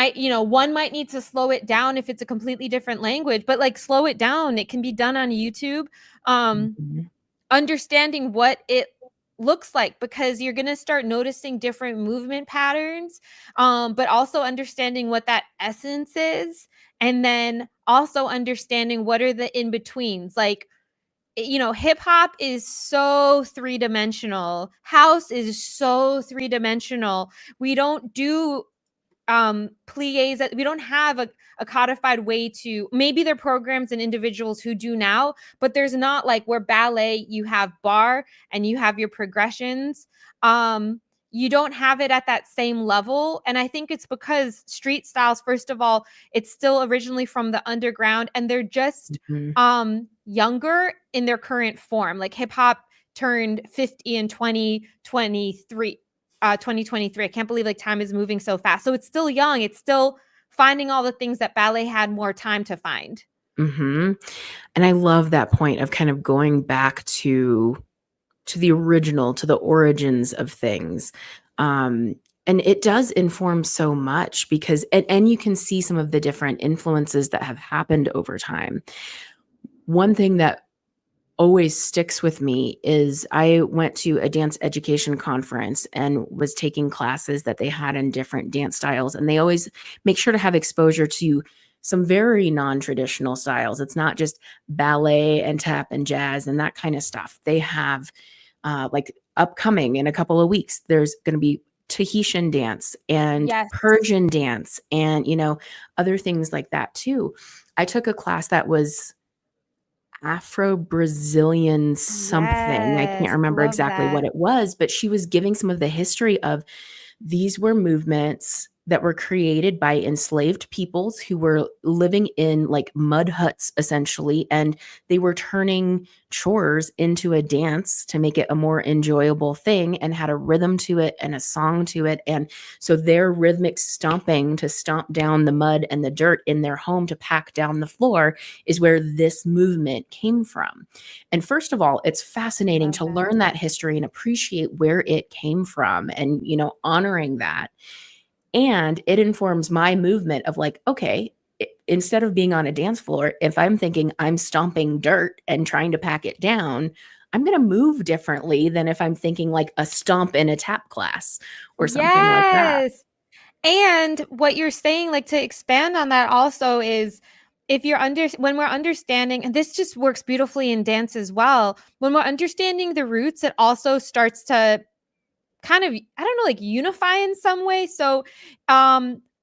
one might need to slow it down if it's a completely different language, but like slow it down. It can be done on YouTube. Um, mhm, Understanding what it looks like, because you're going to start noticing different movement patterns, but also understanding what that essence is, and then also understanding what are the in betweens. Like, hip hop is so three dimensional, house is so three dimensional. We don't do plies. We don't have a codified way to, maybe there are programs and individuals who do now, but there's not like where ballet you have bar and you have your progressions. You don't have it at that same level, and I think it's because street styles, first of all, it's still originally from the underground, and they're just mhm. younger in their current form. Like hip hop turned 50 in 2023. 2023. I can't believe like time is moving so fast. So it's still young. It's still finding all the things that ballet had more time to find. Mhm. And I love that point of kind of going back to the original, to the origins of things. Um, and it does inform so much because and you can see some of the different influences that have happened over time. One thing that always sticks with me is I went to a dance education conference and was taking classes that they had in different dance styles, and they always make sure to have exposure to some very non-traditional styles. It's not just ballet and tap and jazz and that kind of stuff. They have like upcoming in a couple of weeks, there's going to be Tahitian dance and Yes. Persian dance and, other things like that too. I took a class that was Afro-Brazilian something. I can't Yes. remember Love exactly what that. it was, but she was giving some of the history of these were movements that were created by enslaved peoples who were living in like mud huts essentially, and they were turning chores into a dance to make it a more enjoyable thing and had a rhythm to it and a song to it. And so their rhythmic stomping to stomp down the mud and the dirt in their home to pack down the floor is where this movement came from. And first of all, it's fascinating Love to that. learn that history and appreciate where it came from and, honoring that. And it informs my movement of like, okay, instead of being on a dance floor, if I'm thinking I'm stomping dirt and trying to pack it down, I'm going to move differently than if I'm thinking like a stomp in a tap class or something like that. Yes. And what you're saying, like to expand on that also, is if you're when we're understanding, and this just works beautifully in dance as well, when we're understanding the roots, it also starts to kind of, I don't know, like unify in some way. So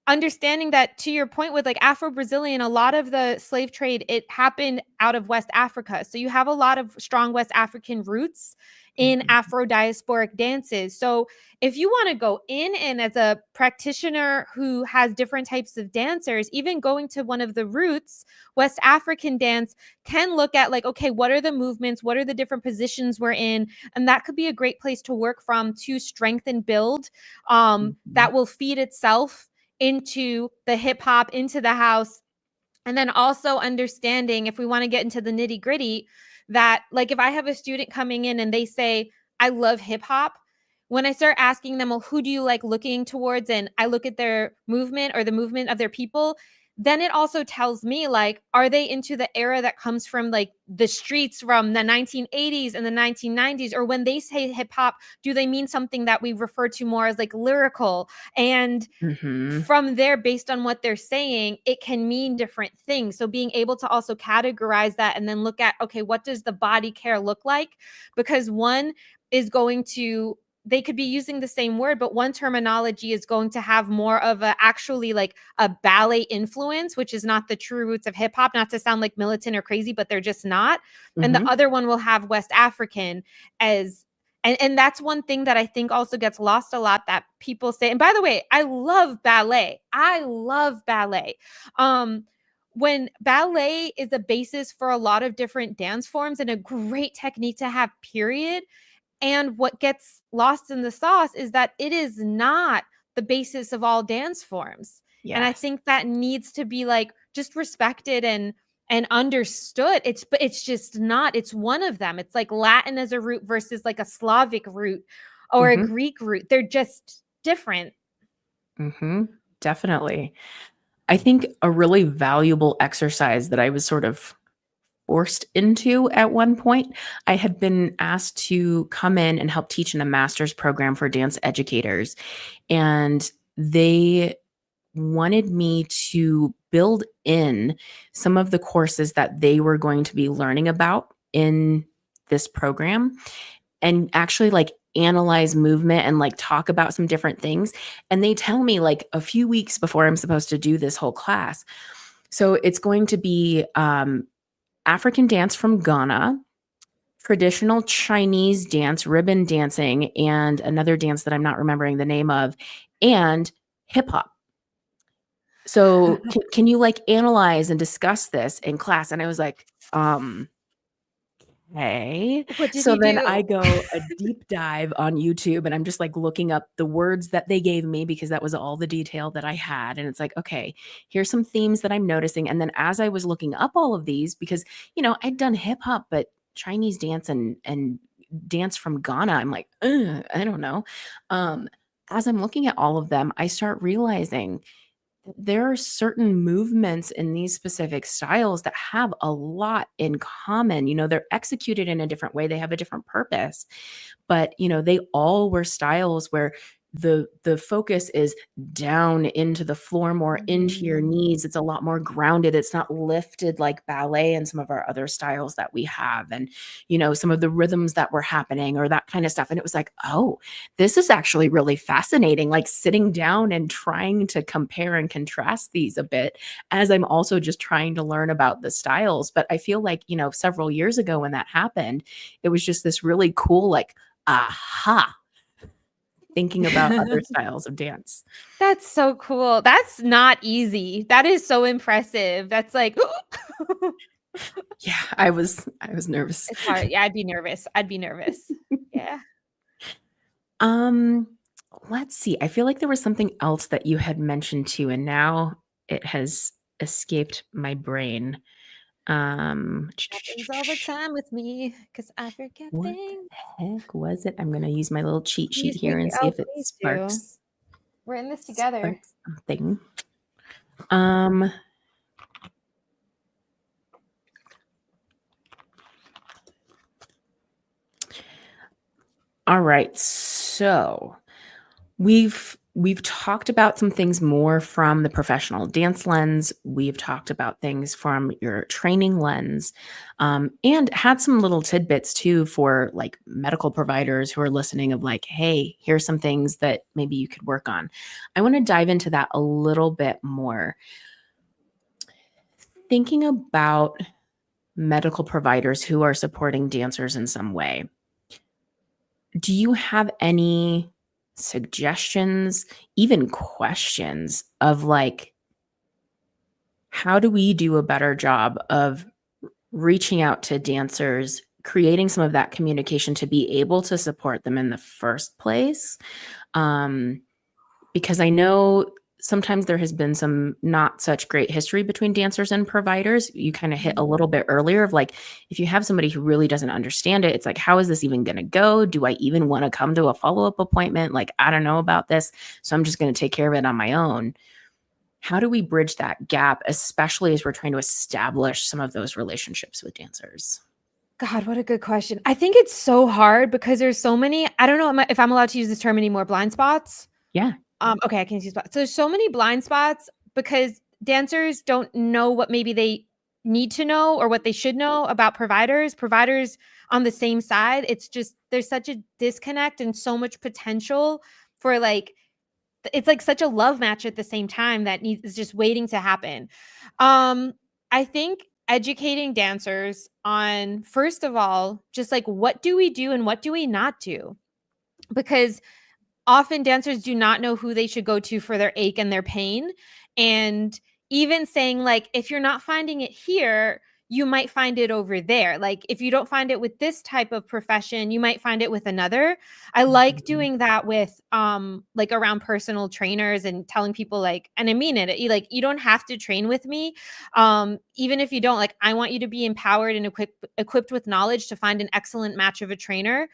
understanding that, to your point with like Afro-Brazilian, a lot of the slave trade, it happened out of West Africa. So you have a lot of strong West African roots in Mhm. Afro-diasporic dances. So if you want to go in and as a practitioner who has different types of dancers, even going to one of the roots, West African dance, can look at like, okay, what are the movements? What are the different positions we're in? And that could be a great place to work from to strengthen build that Mhm. will feed itself into the hip hop, into the house. And then also understanding, if we want to get into the nitty gritty, that like if I have a student coming in and they say, I love hip hop, when I start asking them, well, who do you like looking towards? And I look at their movement or the movement of their people, then it also tells me like, are they into the era that comes from like the streets from the 1980s and the 1990s? Or when they say hip hop, do they mean something that we refer to more as like lyrical? And Mhm. from there, based on what they're saying, it can mean different things. So being able to also categorize that and then look at, okay, what does the body care look like? Because one is going to, they could be using the same word, but one terminology is going to have more of a actually like a ballet influence, which is not the true roots of hip hop, not to sound like militant or crazy, but they're just not. And the Mhm. other one will have West African as, and that's one thing that I think also gets lost a lot, that people say. And by the way, I love ballet. I love ballet. Um, when ballet is a basis for a lot of different dance forms and a great technique to have, period. And what gets lost in the sauce is that it is not the basis of all dance forms. And I Yes. think that needs to be like just respected and understood. It's just not. It's one of them. It's like Latin as a root versus like a Slavic root or a Mhm. Greek root. They're just different. Mhm. Definitely. I think a really valuable exercise that I was sort of forced into at one point, I had been asked to come in and help teach in a master's program for dance educators, and they wanted me to build in some of the courses that they were going to be learning about in this program and actually like analyze movement and like talk about some different things. And they tell me like a few weeks before I'm supposed to do this whole class. So it's going to be African dance from Ghana, traditional Chinese dance, ribbon dancing, and another dance that I'm not remembering the name of, and hip hop. So can you like analyze and discuss this in class? And I was like, okay. What did So you then I do? go a deep dive on YouTube and I'm just like looking up the words that they gave me because that was all the detail that I had. And it's like, okay, here's some themes that I'm noticing. And then as I was looking up all of these, because I'd done hip hop, but Chinese dance and dance from Ghana, I'm like, I don't know. Um, as I'm looking at all of them, I start realizing there are certain movements in these specific styles that have a lot in common. They're executed in a different way, they have a different purpose, but they all were styles where the focus is down into the floor, more into your Mm. knees. It's a lot more grounded. It's not lifted like ballet and some of our other styles that we have, and some of the rhythms that were happening or that kind of stuff. And it was like, oh, this is actually really fascinating, like sitting down and trying to compare and contrast these a bit as I'm also just trying to learn about the styles. But I feel like, several years ago when that happened, it was just this really cool, like, aha, thinking about other styles of dance. That's so cool. That's not easy. That is so impressive. That's like Yeah, I was nervous. it's hard. Yeah, I'd be nervous. I'd be nervous. Yeah. Um, let's see. I feel like there was something else that you had mentioned too, and now it has escaped my brain. Um, Happens all the time with me because I forget what things. the heck was it? I'm gonna use my little cheat sheet Please here and see if it please do. sparks We're in this together. sparks something. Um, all right. So we've we've talked about some things more from the professional dance lens. We've talked about things from your training lens, and had some little tidbits too for like medical providers who are listening of like, hey, here's some things that maybe you could work on. I want to dive into that a little bit more. Thinking about medical providers who are supporting dancers in some way, do you have any suggestions, even questions of like, how do we do a better job of reaching out to dancers, creating some of that communication to be able to support them in the first place? Um, because I know sometimes there has been some not such great history between dancers and providers. You kind of hit a little bit earlier of like, if you have somebody who really doesn't understand it, it's like, how is this even going to go? Do I even want to come to a follow-up appointment? Like, I don't know about this, so I'm just going to take care of it on my own. How do we bridge that gap, especially as we're trying to establish some of those relationships with dancers? God, what a good question. I think it's so hard because there's so many, I don't know if I'm allowed to use this term anymore, blind spots. Yeah. Okay, I can use spots. So there's so many blind spots because dancers don't know what maybe they need to know or what they should know about providers. Providers on the same side, it's just there's such a disconnect and so much potential for like it's like such a love match at the same time that is just waiting to happen. I think educating dancers on first of all, just like what do we do and what do we not do? Because often dancers do not know who they should go to for their ache and their pain. And even saying, like, if you're not finding it here, you might find it over there. Like, if you don't find it with this type of profession, you might find it with another. I like Mhm. doing that with, like around personal trainers and telling people, like, and I mean it, like, you don't have to train with me. Even if you don't, like, I want you to be empowered and equipped with knowledge to find an excellent match of a trainer.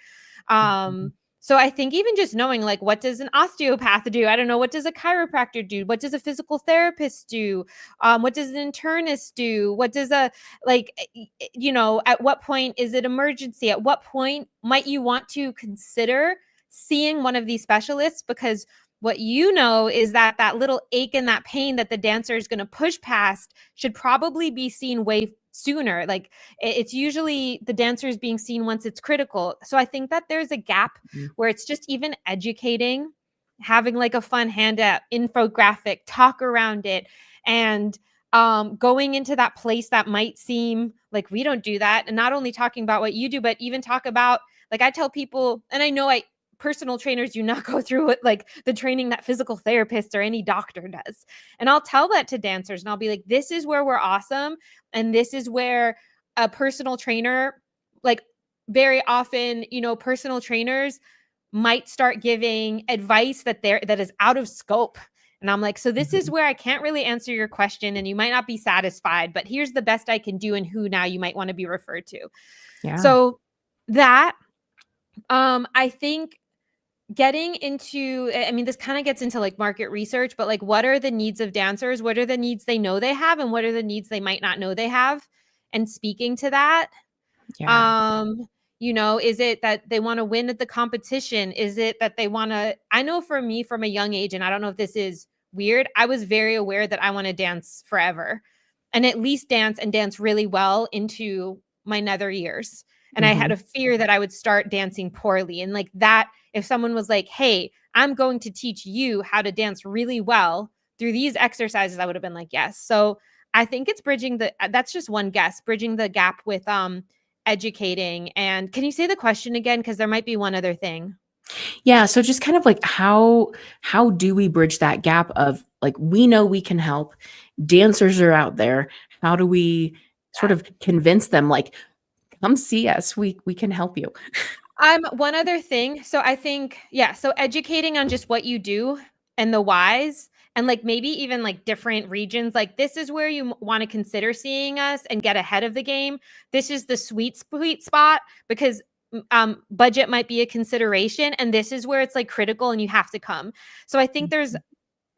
Mhm. So I think even just knowing like what does an osteopath do? I don't know. What does a chiropractor do? What does a physical therapist do? What does an internist do? What does a like at what point is it emergency? At what point might you want to consider seeing one of these specialists? Because what you know is that that little ache and that pain that the dancer is going to push past should probably be seen way sooner. Like it's usually the dancers being seen once it's critical. So I think that there's a gap Mhm. where it's just even educating, having like a fun handout, infographic, talk around it, and going into that place that might seem like we don't do that. And not only talking about what you do, but even talk about, like, I tell people, and I know I personal trainers do not go through it like the training that physical therapists or any doctor does. And I'll tell that to dancers and I'll be like, this is where we're awesome. And this is where a personal trainer, like very often, personal trainers might start giving advice that is out of scope. And I'm like, so this is Mhm. where I can't really answer your question and you might not be satisfied, but here's the best I can do and who now you might want to be referred to. Yeah. So that I think getting into, I mean, this kind of gets into like market research, but like what are the needs of dancers? What are the needs they know they have and what are the needs they might not know they have? And speaking to that, Yeah. um, is it that they want to win at the competition? Is it that they want to, I know for me from a young age, and I don't know if this is weird, I was very aware that I want to dance forever and at least dance and dance really well into my nether years. And I had Mhm. a fear that I would start dancing poorly. And like that, if someone was like, hey, I'm going to teach you how to dance really well through these exercises, I would have been like, yes. So I think it's bridging that's just one guess, bridging the gap with educating. And can you say the question again? Because there might be one other thing. Yeah, so just kind of like how do we bridge that gap of like we know we can help, dancers are out there. How do we sort of convince them like come see us. We can help you. One other thing. So I think, yeah, so educating on just what you do and the whys, and like maybe even like different regions. Like this is where you want to consider seeing us and get ahead of the game. This is the sweet spot because budget might be a consideration, and this is where it's like critical and you have to come. So I think there's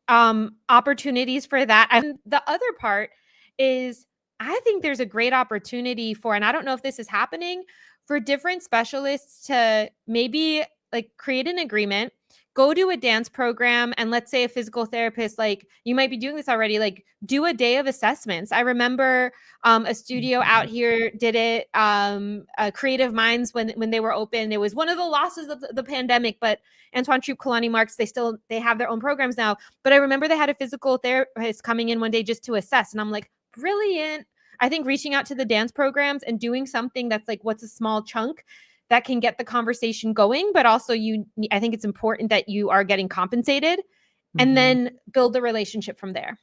opportunities for that. And the other part is I think there's a great opportunity for, and I don't know if this is happening, for different specialists to maybe like create an agreement, go to a dance program, and let's say a physical therapist, like you might be doing this already, like do a day of assessments. I remember a studio out here did it, Creative Minds, when they were open. It was one of the losses of the pandemic, but Antoine Troupe, Kalani Marks, they have their own programs now. But I remember they had a physical therapist coming in one day just to assess, and I'm like, brilliant. I think reaching out to the dance programs and doing something that's like, what's a small chunk that can get the conversation going, but also I think it's important that you are getting compensated, and then build the relationship from there.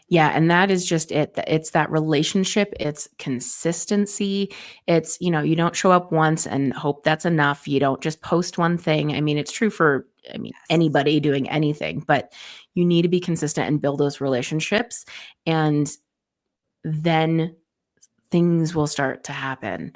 Yeah, and that is just it. It's that relationship, it's consistency. It's, you don't show up once and hope that's enough. You don't just post one thing. I mean, it's true for Yes. anybody doing anything, but you need to be consistent and build those relationships, and then things will start to happen.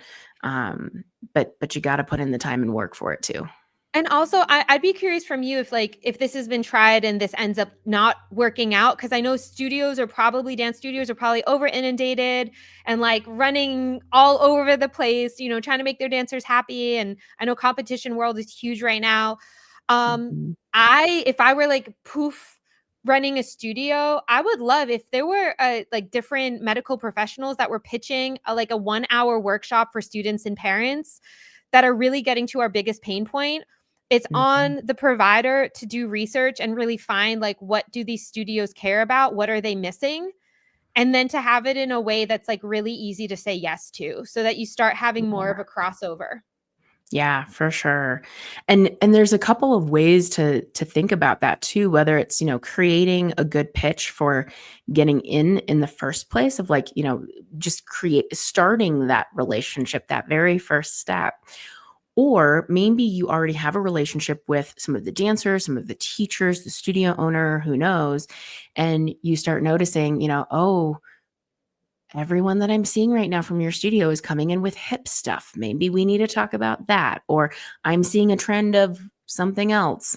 But you got to put in the time and work for it too. And also, I'd be curious from you if this has been tried and this ends up not working out, because I know dance studios are probably over inundated and like running all over the place, trying to make their dancers happy. And I know competition world is huge right now. Mhm. If I were like poof running a studio, I would love if there were like different medical professionals that were pitching like a 1 hour workshop for students and parents that are really getting to our biggest pain point. It's Mhm. on the provider to do research and really find like, what do these studios care about? What are they missing? And then to have it in a way that's like really easy to say yes to, so that you start having more of a crossover. Yeah, for sure. And there's a couple of ways to think about that too, whether it's, creating a good pitch for getting in the first place, of like, just starting that relationship, that very first step. Or maybe you already have a relationship with some of the dancers, some of the teachers, the studio owner, who knows, and you start noticing, oh, everyone that I'm seeing right now from your studio is coming in with hip stuff. Maybe we need to talk about that. Or I'm seeing a trend of something else.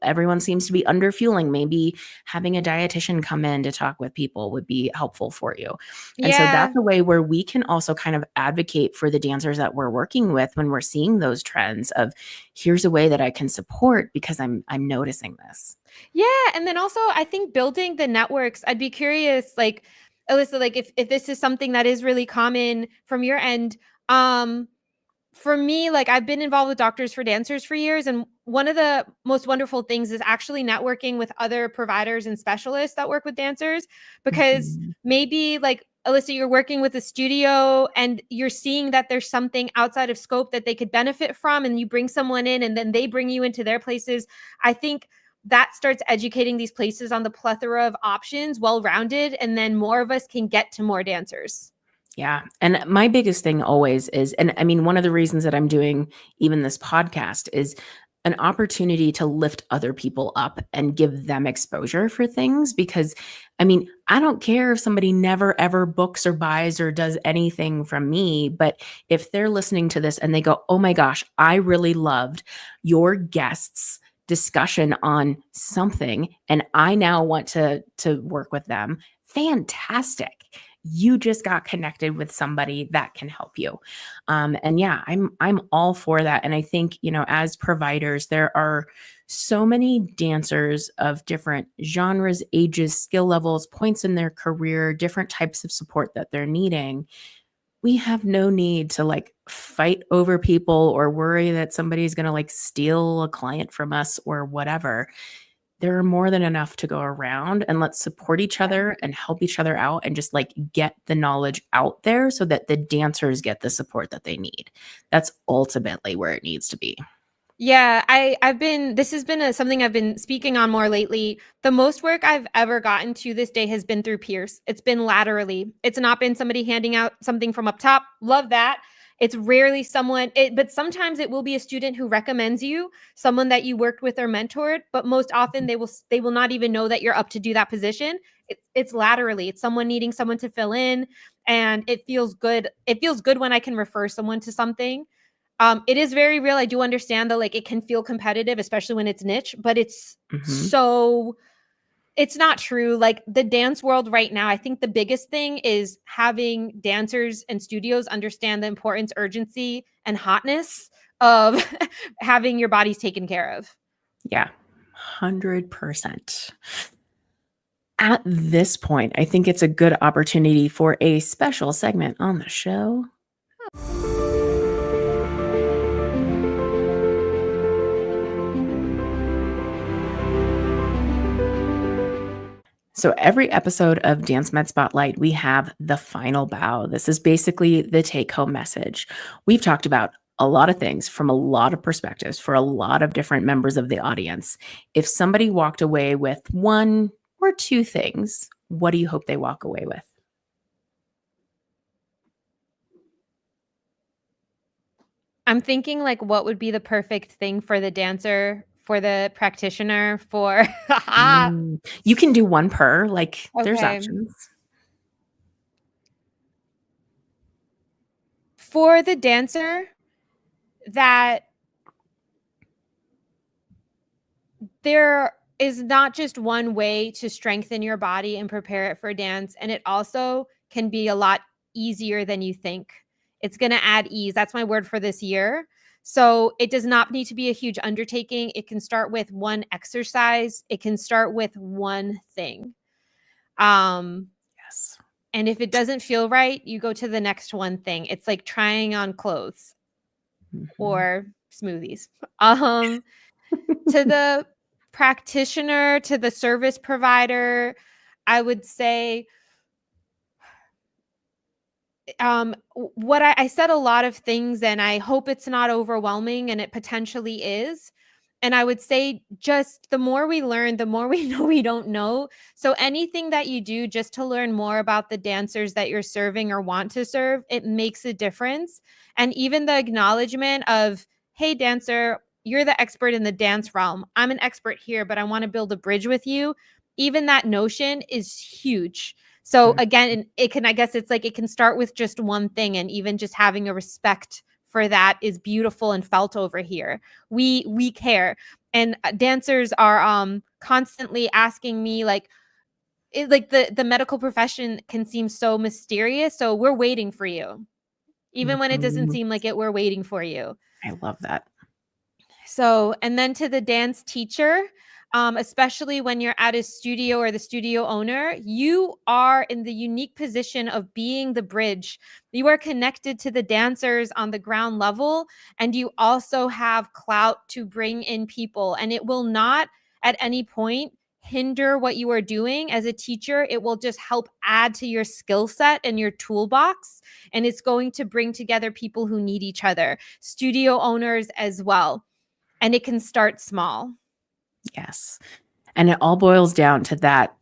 Everyone seems to be under fueling. Maybe having a dietitian come in to talk with people would be helpful for you. And so Yeah. that's a way where we can also kind of advocate for the dancers that we're working with when we're seeing those trends of, here's a way that I can support because I'm noticing this. Yeah, and then also I think building the networks, I'd be curious, like Alyssa, like if this is something that is really common from your end. For me, like I've been involved with Doctors for Dancers for years, and one of the most wonderful things is actually networking with other providers and specialists that work with dancers, because Mhm. maybe like Alyssa, you're working with a studio and you're seeing that there's something outside of scope that they could benefit from, and you bring someone in and then they bring you into their places. I think that starts educating these places on the plethora of options, well-rounded, and then more of us can get to more dancers. Yeah. And my biggest thing always is, and I mean, one of the reasons that I'm doing even this podcast is an opportunity to lift other people up and give them exposure for things. Because I mean, I don't care if somebody never ever books or buys or does anything from me, but if they're listening to this and they go, oh my gosh, I really loved your guests' discussion on something and I now want to work with them, fantastic. You just got connected with somebody that can help you. And yeah, I'm all for that. And I think, as providers, there are so many dancers of different genres, ages, skill levels, points in their career, different types of support that they're needing. We have no need to like fight over people or worry that somebody's going to like steal a client from us or whatever. There are more than enough to go around, and let's support each other and help each other out and just like get the knowledge out there so that the dancers get the support that they need. That's ultimately where it needs to be. Yeah, I've been this has been something I've been speaking on more lately. The most work I've ever gotten to this day has been through peers. It's been laterally. It's not been somebody handing out something from up top. Love that. It's rarely but sometimes it will be a student who recommends you, someone that you worked with or mentored, but most often they will not even know that you're up to do that position. It's laterally. It's someone needing someone to fill in, and it feels good. It feels good when I can refer someone to something. It is very real. I do understand though, like it can feel competitive, especially when it's niche, but Mhm. it's not true. Like the dance world right now, I think the biggest thing is having dancers and studios understand the importance, urgency, and hotness of having your bodies taken care of. Yeah, 100%. At this point, I think it's a good opportunity for a special segment on the show. So every episode of Dance Med Spotlight, we have the final bow. This is basically the take home message. We've talked about a lot of things from a lot of perspectives for a lot of different members of the audience. If somebody walked away with one or two things, what do you hope they walk away with? I'm thinking like what would be the perfect thing for the dancer, for the practitioner, for You can do one per, like there's okay. options. For the dancer, that there is not just one way to strengthen your body and prepare it for dance, and it also can be a lot easier than you think. It's going to add ease. That's my word for this year. So it does not need to be a huge undertaking. It can start with one exercise. It can start with one thing. Yes. And if it doesn't feel right, you go to the next one thing. It's like trying on clothes Mhm. or smoothies. To the practitioner, to the service provider, I would say what I said a lot of things, and I hope it's not overwhelming, and it potentially is. And I would say just the more we learn, the more we know we don't know. So anything that you do just to learn more about the dancers that you're serving or want to serve, it makes a difference. And even the acknowledgement of, hey, dancer, you're the expert in the dance realm. I'm an expert here, but I want to build a bridge with you. Even that notion is huge. So Mm. again, it can, I guess it's like it can start with just one thing, and even just having a respect for that is beautiful and felt over here. We care. And dancers are constantly asking me like like the medical profession can seem so mysterious. So we're waiting for you. Even when it doesn't Mhm. seem like it, we're waiting for you. I love that. So, and then to the dance teacher, especially when you're at a studio or the studio owner, you are in the unique position of being the bridge. You are connected to the dancers on the ground level, and you also have clout to bring in people. And it will not at any point hinder what you are doing as a teacher. It will just help add to your skill set and your toolbox. And it's going to bring together people who need each other, studio owners as well, and it can start small. Yes. And it all boils down to that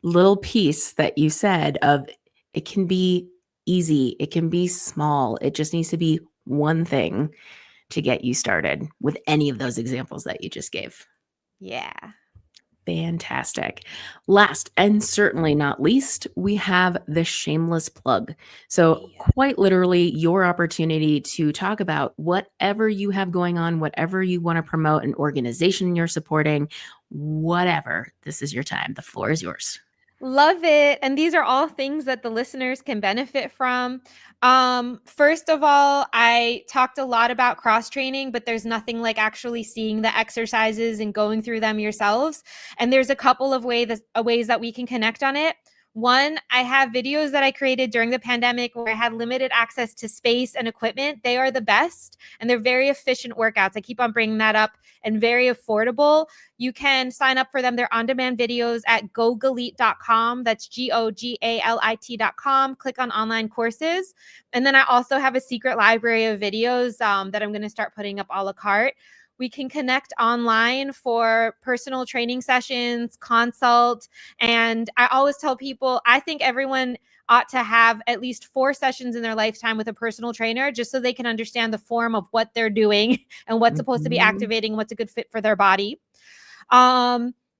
little piece that you said of it can be easy, it can be small. It just needs to be one thing to get you started with any of those examples that you just gave. Yeah. Fantastic. Last and certainly not least, we have the shameless plug. So, Yeah. quite literally, your opportunity to talk about whatever you have going on, whatever you want to promote, an organization you're supporting, whatever. This is your time. The floor is yours. Love it. And these are all things that the listeners can benefit from. First of all, I talked a lot about cross training, but there's nothing like actually seeing the exercises and going through them yourselves. And there's a couple of ways that we can connect on it. One, I have videos that I created during the pandemic where I had limited access to space and equipment. They are the best, and they're very efficient workouts. I keep on bringing that up, and very affordable. You can sign up for them. They're on-demand videos at gogalit.com. That's GOGALIT.com. Click on online courses. And then I also have a secret library of videos that I'm going to start putting up a la carte. We can connect online for personal training sessions, consult. And I always tell people, I think everyone ought to have at least 4 sessions in their lifetime with a personal trainer, just so they can understand the form of what they're doing and what's supposed to be Mhm. activating, what's a good fit for their body.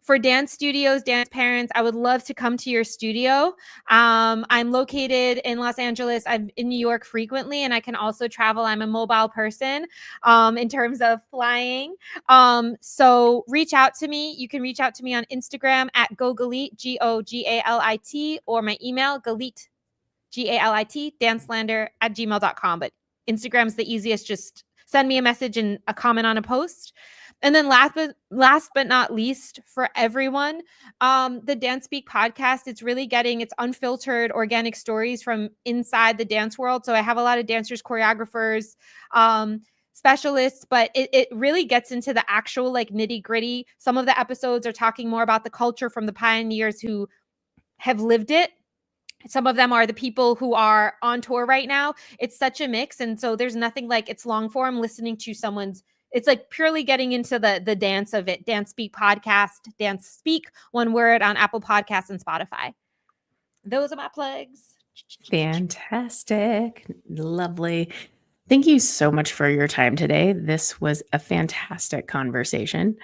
For dance studios, dance parents, I would love to come to your studio. I'm located in Los Angeles. I'm in New York frequently, and I can also travel. I'm a mobile person in terms of flying. So reach out to me. You can reach out to me on Instagram at GoGalit, GOGALIT, or my email, Galit, GALIT, danceslander@gmail.com. But Instagram's the easiest. Just send me a message and a comment on a post. And then last but not least, for everyone, the DanceSpeak podcast, it's unfiltered organic stories from inside the dance world. So I have a lot of dancers, choreographers, specialists, but it really gets into the actual like nitty gritty. Some of the episodes are talking more about the culture from the pioneers who have lived it. Some of them are the people who are on tour right now. It's such a mix. And so there's nothing like it's long form listening to someone's, it's like purely getting into the dance of it. DanceSpeak podcast, DanceSpeak, one word, on Apple Podcasts and Spotify. Those are my plugs. Fantastic. Lovely. Thank you so much for your time today. This was a fantastic conversation.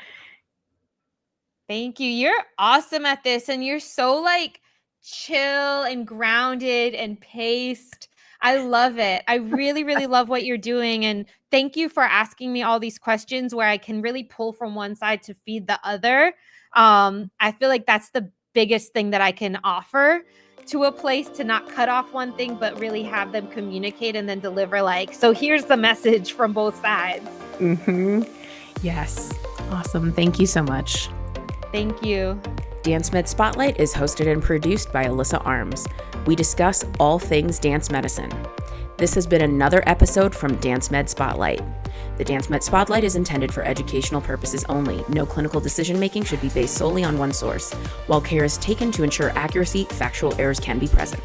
Thank you. You're awesome at this. And you're so like chill and grounded and paced. I love it. I really, really love what you're doing. And thank you for asking me all these questions where I can really pull from one side to feed the other. I feel like that's the biggest thing that I can offer to a place, to not cut off one thing, but really have them communicate and then deliver like, so here's the message from both sides. Mm-hmm. Yes. Awesome. Thank you so much. Thank you. Dance Med Spotlight is hosted and produced by Alyssa Arms. We discuss all things dance medicine. This has been another episode from Dance Med Spotlight. The Dance Med Spotlight is intended for educational purposes only. No clinical decision-making should be based solely on one source. While care is taken to ensure accuracy, factual errors can be present.